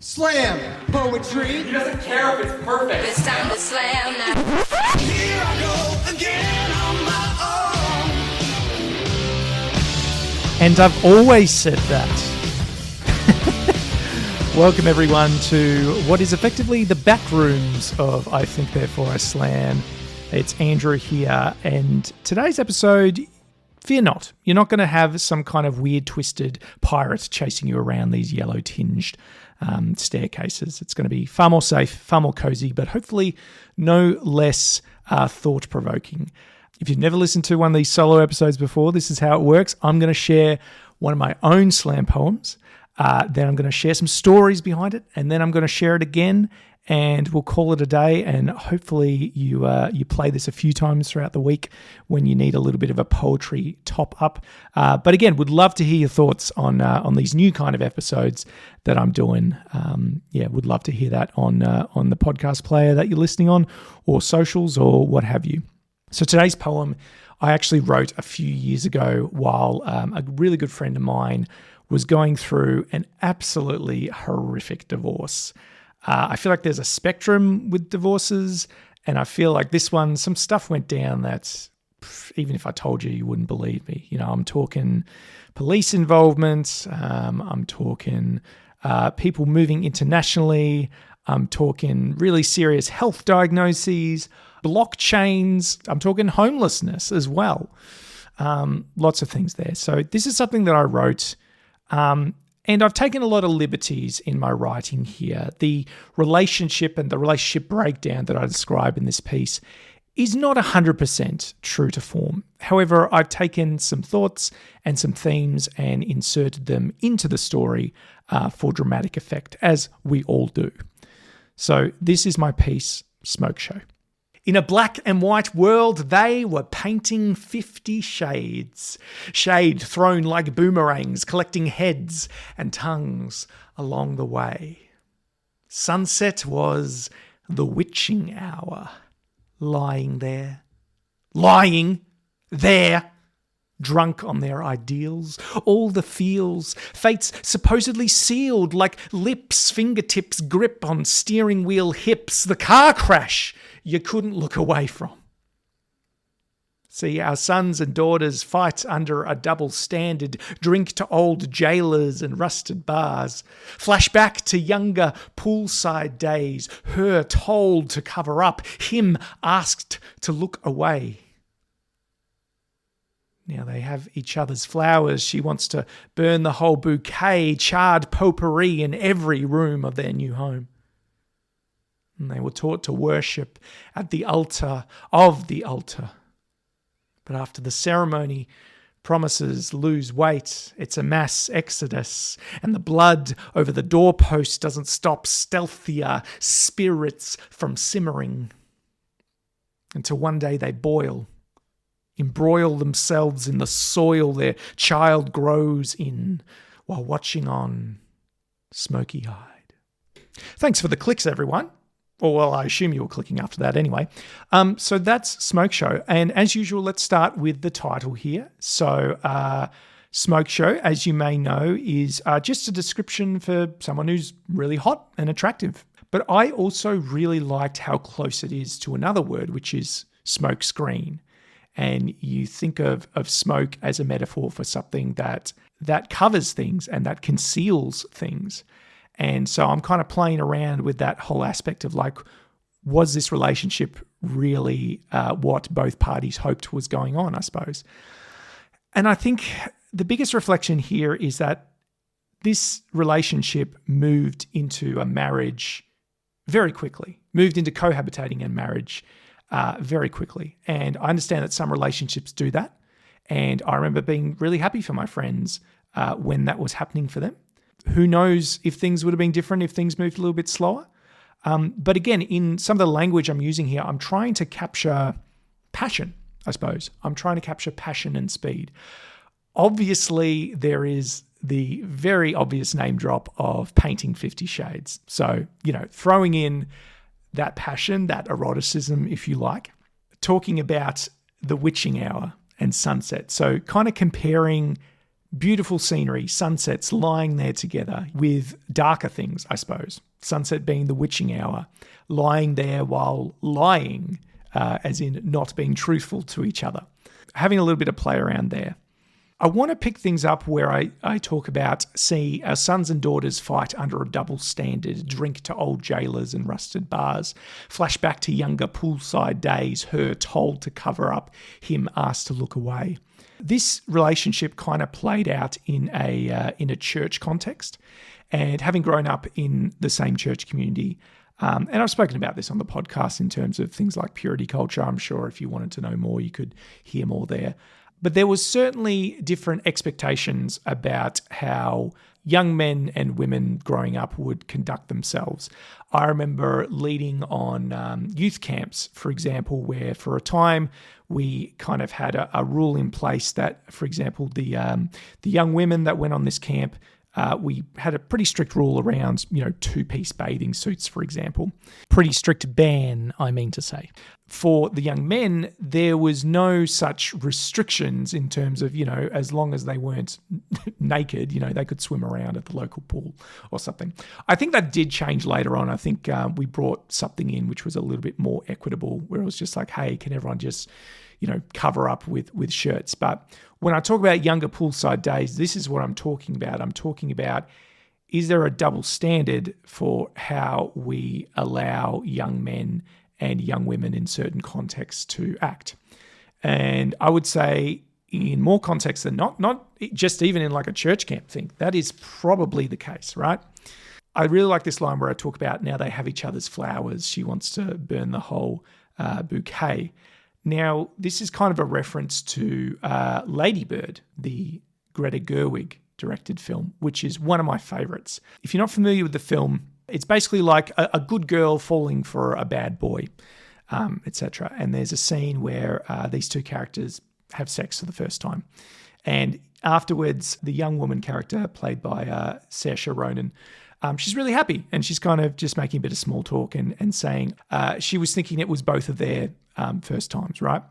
Slam poetry. He doesn't care if it's perfect. It's time to slam now. Here I go again on my own. And I've always said that. Welcome everyone to what is effectively the back rooms of I Think Therefore I Slam. It's Andrew here, and today's episode, fear not, you're not going to have some kind of weird twisted pirate chasing you around these yellow tinged staircases. It's going to be far more safe, far more cozy, but hopefully no less thought-provoking. If you've never listened to one of these solo episodes before, this is how it works. I'm going to share one of my own slam poems, then I'm going to share some stories behind it, and then I'm going to share it again, and we'll call it a day, and hopefully you play this a few times throughout the week when you need a little bit of a poetry top-up. But again, would love to hear your thoughts on these new kind of episodes that I'm doing. Would love to hear that on the podcast player that you're listening on, or socials, or what have you. So today's poem I actually wrote a few years ago while a really good friend of mine was going through an absolutely horrific divorce. I feel like there's a spectrum with divorces, and I feel like this one, some stuff went down that even if I told you, you wouldn't believe me. You know, I'm talking police involvement, I'm talking people moving internationally, I'm talking really serious health diagnoses, blockchains, I'm talking homelessness as well. Lots of things there. So this is something that I wrote, and I've taken a lot of liberties in my writing here. The relationship and the relationship breakdown that I describe in this piece is not 100% true to form. However, I've taken some thoughts and some themes and inserted them into the story for dramatic effect, as we all do. So this is my piece, Smokeshow. In a black and white world, they were painting 50 shades. Shade thrown like boomerangs, collecting heads and tongues along the way. Sunset was the witching hour. Lying there, drunk on their ideals, all the feels, fates supposedly sealed like lips, fingertips grip on steering wheel hips, the car crash you couldn't look away from. See our sons and daughters fight under a double standard, drink to old jailers and rusted bars, flash back to younger poolside days, her told to cover up, him asked to look away. Now they have each other's flowers. She wants to burn the whole bouquet, charred potpourri in every room of their new home. And they were taught to worship at the altar of the altar. But after the ceremony, promises lose weight. It's a mass exodus, and the blood over the doorpost doesn't stop stealthier spirits from simmering. Until one day they boil, embroil themselves in the soil their child grows in, while watching on smoky-eyed. Thanks for the clicks, everyone. Or, well, I assume you were clicking after that anyway. So that's Smokeshow. And as usual, let's start with the title here. So Smokeshow, as you may know, is just a description for someone who's really hot and attractive. But I also really liked how close it is to another word, which is smokescreen. And you think of smoke as a metaphor for something that covers things and that conceals things. And so I'm kind of playing around with that whole aspect of like, was this relationship really what both parties hoped was going on, I suppose? And I think the biggest reflection here is that this relationship moved into a marriage very quickly, moved into cohabitating and marriage very quickly. And I understand that some relationships do that. And I remember being really happy for my friends when that was happening for them. Who knows if things would have been different if things moved a little bit slower. But again, in some of the language I'm using here, I'm trying to capture passion, I suppose. I'm trying to capture passion and speed. Obviously, there is the very obvious name drop of painting 50 Shades. So, you know, throwing in that passion, that eroticism, if you like, talking about the witching hour and sunset. So kind of comparing Beautiful scenery, sunsets lying there together with darker things, I suppose. Sunset being the witching hour, lying there while lying, as in not being truthful to each other. Having a little bit of play around there. I want to pick things up where I talk about, see our sons and daughters fight under a double standard, drink to old jailers and rusted bars, flash back to younger poolside days, her told to cover up, him asked to look away. This relationship kind of played out in a church context, and having grown up in the same church community, and I've spoken about this on the podcast in terms of things like purity culture. I'm sure if you wanted to know more, you could hear more there. But there was certainly different expectations about how young men and women growing up would conduct themselves. I remember leading on youth camps, for example, where for a time we kind of had a rule in place that, for example, the young women that went on this camp, we had a pretty strict rule around, two-piece bathing suits, for example. Pretty strict ban, I mean to say. For the young men, there was no such restrictions in terms of, as long as they weren't naked, they could swim around at the local pool or something. I think that did change later on. I think we brought something in which was a little bit more equitable, where it was just like, hey, can everyone just, cover up with shirts? But when I talk about younger poolside days, this is what I'm talking about. I'm talking about, is there a double standard for how we allow young men and young women in certain contexts to act? And I would say in more contexts than not just even in like a church camp thing, that is probably the case, right? I really like this line where I talk about now they have each other's flowers. She wants to burn the whole bouquet. Now, this is kind of a reference to Lady Bird, the Greta Gerwig directed film, which is one of my favorites. If you're not familiar with the film, it's basically like a good girl falling for a bad boy, etc. And there's a scene where these two characters have sex for the first time. And afterwards, the young woman character, played by Saoirse Ronan, she's really happy, and she's kind of just making a bit of small talk and saying she was thinking it was both of their first times, right?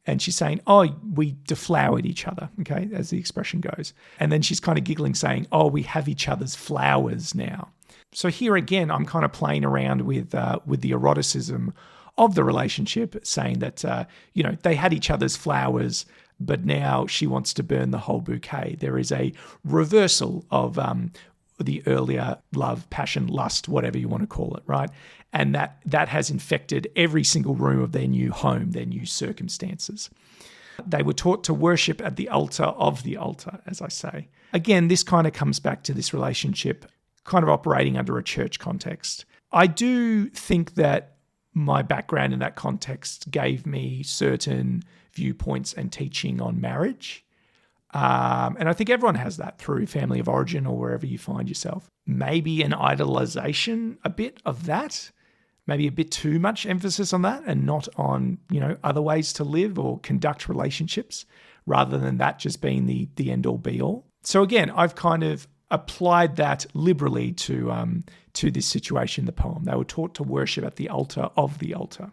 And she's saying, oh, we deflowered each other, okay, as the expression goes. And then she's kind of giggling, saying, oh, we have each other's flowers now. So here again, I'm kind of playing around with the eroticism of the relationship, saying that, they had each other's flowers, but now she wants to burn the whole bouquet. There is a reversal of the earlier love, passion, lust, whatever you want to call it, right? And that has infected every single room of their new home, their new circumstances. They were taught to worship at the altar of the altar, as I say. Again, this kind of comes back to this relationship kind of operating under a church context. I do think that my background in that context gave me certain viewpoints and teaching on marriage. And I think everyone has that through family of origin or wherever you find yourself. Maybe an idolization, a bit of that, maybe a bit too much emphasis on that and not on, other ways to live or conduct relationships, rather than that just being the end all be all. So again, I've kind of applied that liberally to this situation in the poem. They were taught to worship at the altar of the altar.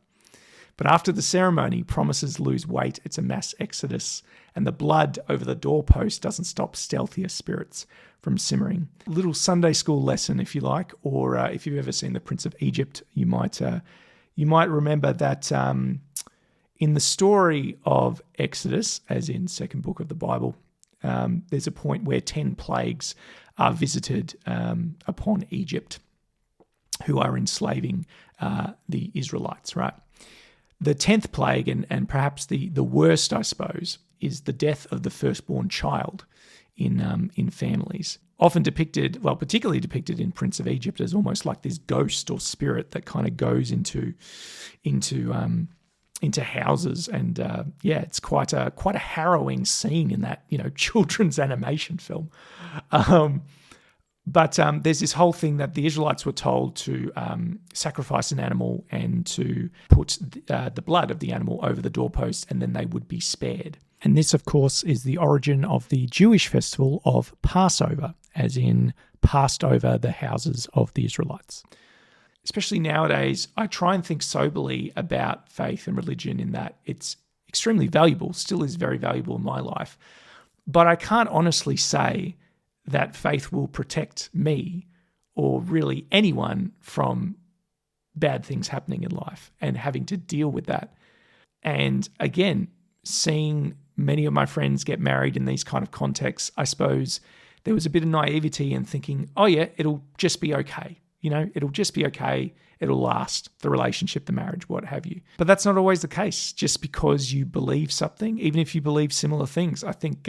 But after the ceremony, promises lose weight. It's a mass exodus, and the blood over the doorpost doesn't stop stealthier spirits from simmering. A little Sunday school lesson, if you like, or if you've ever seen The Prince of Egypt, you might remember that in the story of Exodus, as in second book of the Bible, there's a point where 10 plagues are visited upon Egypt, who are enslaving the Israelites, right? The 10th plague, and perhaps the worst, I suppose, is the death of the firstborn child in families. Often depicted, well, particularly depicted in Prince of Egypt, as almost like this ghost or spirit that kind of goes into houses, and it's quite a harrowing scene in that children's animation film. But there's this whole thing that the Israelites were told to sacrifice an animal and to put the blood of the animal over the doorpost, and then they would be spared. And this, of course, is the origin of the Jewish festival of Passover, as in passed over the houses of the Israelites. Especially nowadays, I try and think soberly about faith and religion in that it's extremely valuable, still is very valuable in my life. But I can't honestly say that faith will protect me or really anyone from bad things happening in life and having to deal with that. And again, seeing many of my friends get married in these kind of contexts, I suppose there was a bit of naivety in thinking, oh yeah, it'll just be okay. It'll just be okay. It'll last, the relationship, the marriage, what have you. But that's not always the case. Just because you believe something, even if you believe similar things, I think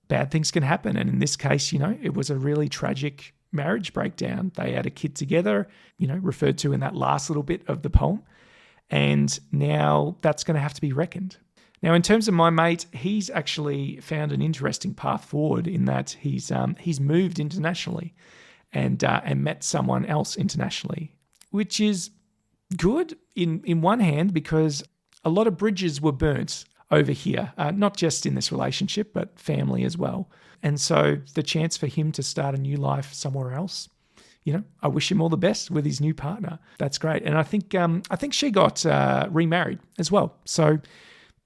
bad things can happen. And in this case, it was a really tragic marriage breakdown. They had a kid together, referred to in that last little bit of the poem. And now that's going to have to be reckoned. Now, in terms of my mate, he's actually found an interesting path forward in that he's moved internationally and met someone else internationally, which is good in one hand because a lot of bridges were burnt over here, not just in this relationship, but family as well. And so the chance for him to start a new life somewhere else, I wish him all the best with his new partner. That's great. And I think she got remarried as well. So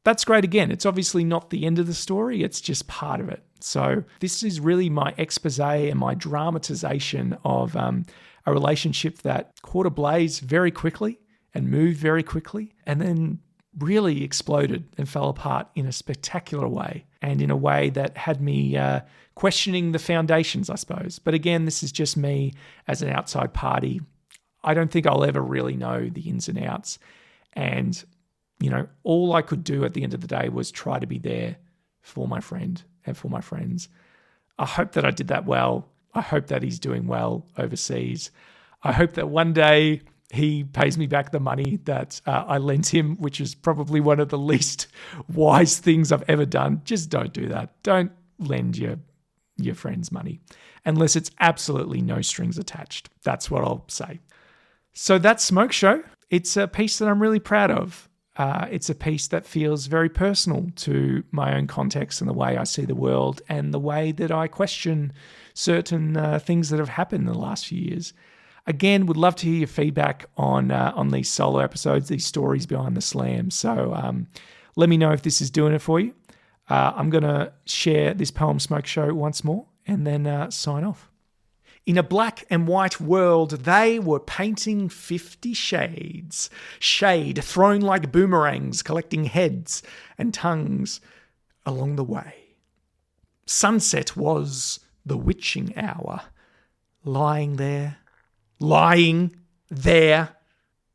that's great again. It's obviously not the end of the story. It's just part of it. So this is really my expose and my dramatization of a relationship that caught ablaze very quickly and moved very quickly and then really exploded and fell apart in a spectacular way and in a way that had me questioning the foundations, I suppose. But again, this is just me as an outside party. I don't think I'll ever really know the ins and outs. And all I could do at the end of the day was try to be there for my friend and for my friends. I hope that I did that well. I hope that he's doing well overseas. I hope that one day he pays me back the money that I lent him, which is probably one of the least wise things I've ever done. Just don't do that. Don't lend your friends money unless it's absolutely no strings attached. That's what I'll say. So that's Smokeshow. It's a piece that I'm really proud of. It's a piece that feels very personal to my own context and the way I see the world and the way that I question certain things that have happened in the last few years. Again, would love to hear your feedback on these solo episodes, these stories behind the slam. So let me know if this is doing it for you. I'm going to share this poem Smokeshow once more and then sign off. In a black and white world, they were painting 50 shades. Shade thrown like boomerangs, collecting heads and tongues along the way. Sunset was the witching hour. Lying there,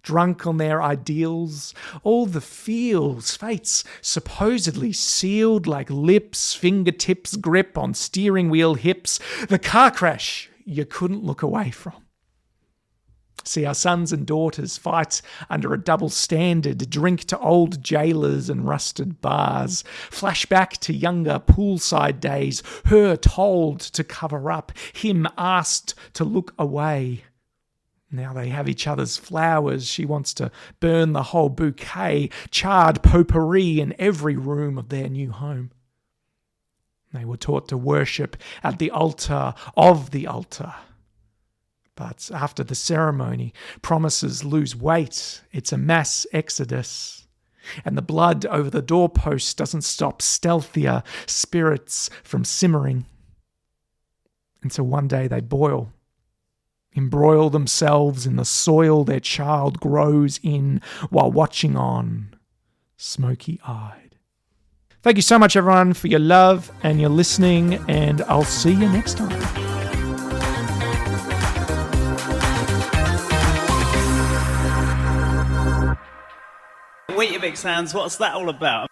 drunk on their ideals, all the feels, fates supposedly sealed like lips, fingertips grip on steering wheel hips, the car crash you couldn't look away from. See our sons and daughters fight under a double standard, drink to old jailers and rusted bars, flash back to younger poolside days, her told to cover up, him asked to look away. Now they have each other's flowers. She wants to burn the whole bouquet, charred potpourri in every room of their new home. They were taught to worship at the altar of the altar. But after the ceremony, promises lose weight. It's a mass exodus. And the blood over the doorpost doesn't stop stealthier spirits from simmering. And so one day they boil, embroil themselves in the soil their child grows in while watching on, smoky-eyed. Thank you so much, everyone, for your love and your listening, and I'll see you next time. Weetabix hands, what's that all about?